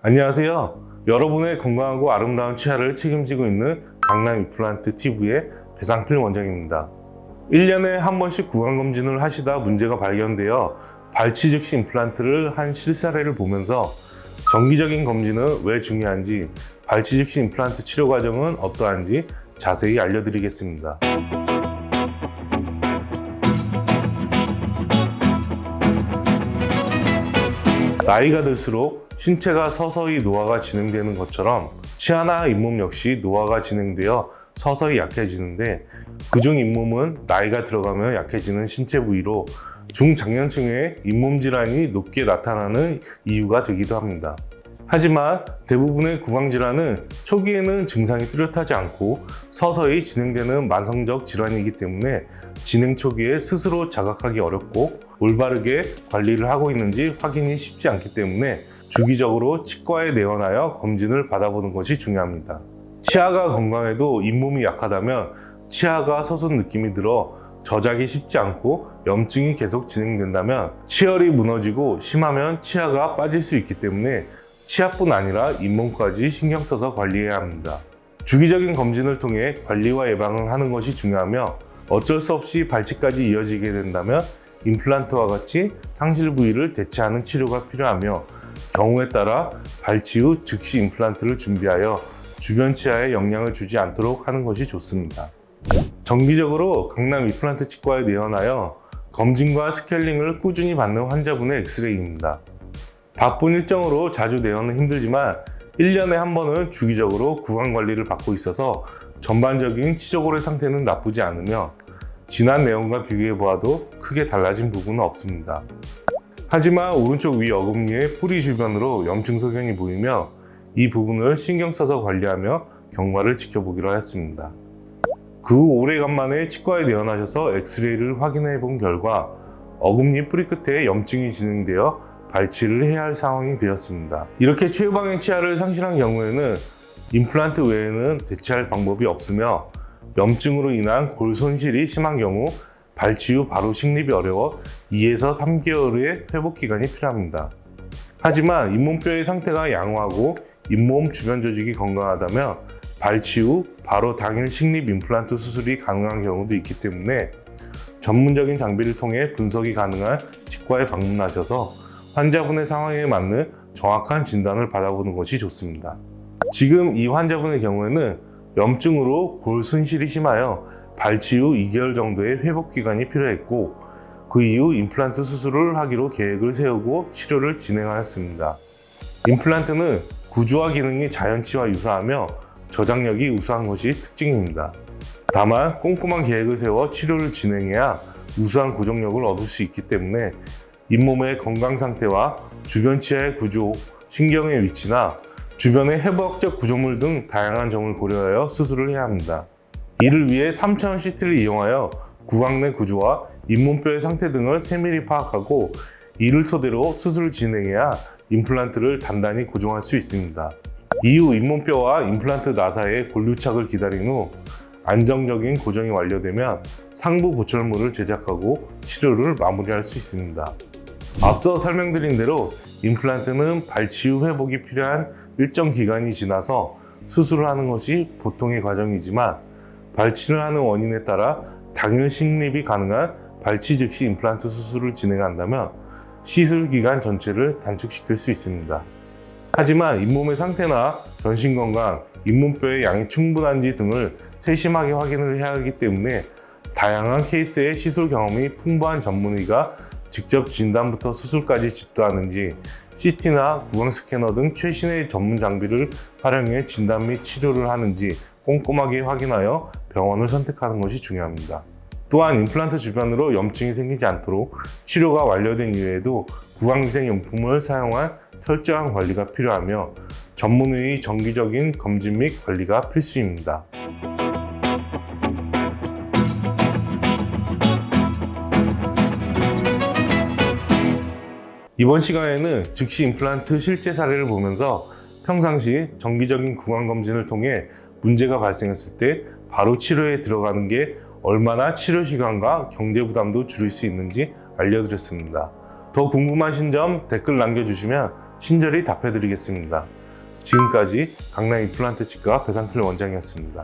안녕하세요. 여러분의 건강하고 아름다운 치아를 책임지고 있는 강남 임플란트 TV의 배상필 원장입니다. 1년에 한 번씩 구강검진을 하시다 문제가 발견되어 발치 즉시 임플란트를 한 실사례를 보면서 정기적인 검진은 왜 중요한지, 발치 즉시 임플란트 치료 과정은 어떠한지 자세히 알려드리겠습니다. 나이가 들수록 신체가 서서히 노화가 진행되는 것처럼 치아나 잇몸 역시 노화가 진행되어 서서히 약해지는데, 그중 잇몸은 나이가 들어가면 약해지는 신체 부위로 중장년층의 잇몸 질환이 높게 나타나는 이유가 되기도 합니다. 하지만 대부분의 구강질환은 초기에는 증상이 뚜렷하지 않고 서서히 진행되는 만성적 질환이기 때문에 진행 초기에 스스로 자각하기 어렵고 올바르게 관리를 하고 있는지 확인이 쉽지 않기 때문에 주기적으로 치과에 내원하여 검진을 받아보는 것이 중요합니다. 치아가 건강해도 잇몸이 약하다면 치아가 솟은 느낌이 들어 저작이 쉽지 않고 염증이 계속 진행된다면 치열이 무너지고 심하면 치아가 빠질 수 있기 때문에 치아뿐 아니라 잇몸까지 신경 써서 관리해야 합니다. 주기적인 검진을 통해 관리와 예방을 하는 것이 중요하며, 어쩔 수 없이 발치까지 이어지게 된다면 임플란트와 같이 상실 부위를 대체하는 치료가 필요하며, 경우에 따라 발치 후 즉시 임플란트를 준비하여 주변 치아에 영향을 주지 않도록 하는 것이 좋습니다. 정기적으로 강남 임플란트 치과에 내원하여 검진과 스케일링을 꾸준히 받는 환자분의 엑스레이입니다. 바쁜 일정으로 자주 내원은 힘들지만 1년에 한 번은 주기적으로 구강 관리를 받고 있어서 전반적인 치조골의 상태는 나쁘지 않으며 지난 내원과 비교해 보아도 크게 달라진 부분은 없습니다. 하지만 오른쪽 위 어금니의 뿌리 주변으로 염증 소견이 보이며 이 부분을 신경 써서 관리하며 경과를 지켜보기로 하였습니다. 그 후 오래간만에 치과에 내원하셔서 엑스레이를 확인해 본 결과 어금니 뿌리 끝에 염증이 진행되어 발치를 해야 할 상황이 되었습니다. 이렇게 최후방의 치아를 상실한 경우에는 임플란트 외에는 대체할 방법이 없으며, 염증으로 인한 골 손실이 심한 경우 발치 후 바로 식립이 어려워 2에서 3개월의 회복 기간이 필요합니다. 하지만 잇몸뼈의 상태가 양호하고 잇몸 주변 조직이 건강하다면 발치 후 바로 당일 식립 임플란트 수술이 가능한 경우도 있기 때문에 전문적인 장비를 통해 분석이 가능한 치과에 방문하셔서 환자분의 상황에 맞는 정확한 진단을 받아보는 것이 좋습니다. 지금 이 환자분의 경우에는 염증으로 골 손실이 심하여 발치 후 2개월 정도의 회복 기간이 필요했고, 그 이후 임플란트 수술을 하기로 계획을 세우고 치료를 진행하였습니다. 임플란트는 구조와 기능이 자연치와 유사하며 저장력이 우수한 것이 특징입니다. 다만 꼼꼼한 계획을 세워 치료를 진행해야 우수한 고정력을 얻을 수 있기 때문에 잇몸의 건강 상태와 주변 치아의 구조, 신경의 위치나 주변의 해부학적 구조물 등 다양한 점을 고려하여 수술을 해야 합니다. 이를 위해 3차원 CT를 이용하여 구강 내 구조와 잇몸뼈의 상태 등을 세밀히 파악하고 이를 토대로 수술을 진행해야 임플란트를 단단히 고정할 수 있습니다. 이후 잇몸뼈와 임플란트 나사의 골유착을 기다린 후 안정적인 고정이 완료되면 상부 보철물을 제작하고 치료를 마무리할 수 있습니다. 앞서 설명드린 대로 임플란트는 발치 후 회복이 필요한 일정 기간이 지나서 수술을 하는 것이 보통의 과정이지만, 발치를 하는 원인에 따라 당일 식립이 가능한 발치 즉시 임플란트 수술을 진행한다면 시술 기간 전체를 단축시킬 수 있습니다. 하지만 잇몸의 상태나 전신 건강, 잇몸뼈의 양이 충분한지 등을 세심하게 확인을 해야 하기 때문에 다양한 케이스의 시술 경험이 풍부한 전문의가 직접 진단부터 수술까지 집도하는지, CT나 구강 스캐너 등 최신의 전문 장비를 활용해 진단 및 치료를 하는지 꼼꼼하게 확인하여 병원을 선택하는 것이 중요합니다. 또한 임플란트 주변으로 염증이 생기지 않도록 치료가 완료된 이후에도 구강위생용품을 사용한 철저한 관리가 필요하며 전문의의 정기적인 검진 및 관리가 필수입니다. 이번 시간에는 즉시 임플란트 실제 사례를 보면서 평상시 정기적인 구강검진을 통해 문제가 발생했을 때 바로 치료에 들어가는 게 얼마나 치료 시간과 경제 부담도 줄일 수 있는지 알려드렸습니다. 더 궁금하신 점 댓글 남겨주시면 친절히 답해드리겠습니다. 지금까지 강남 임플란트 치과 배상필 원장이었습니다.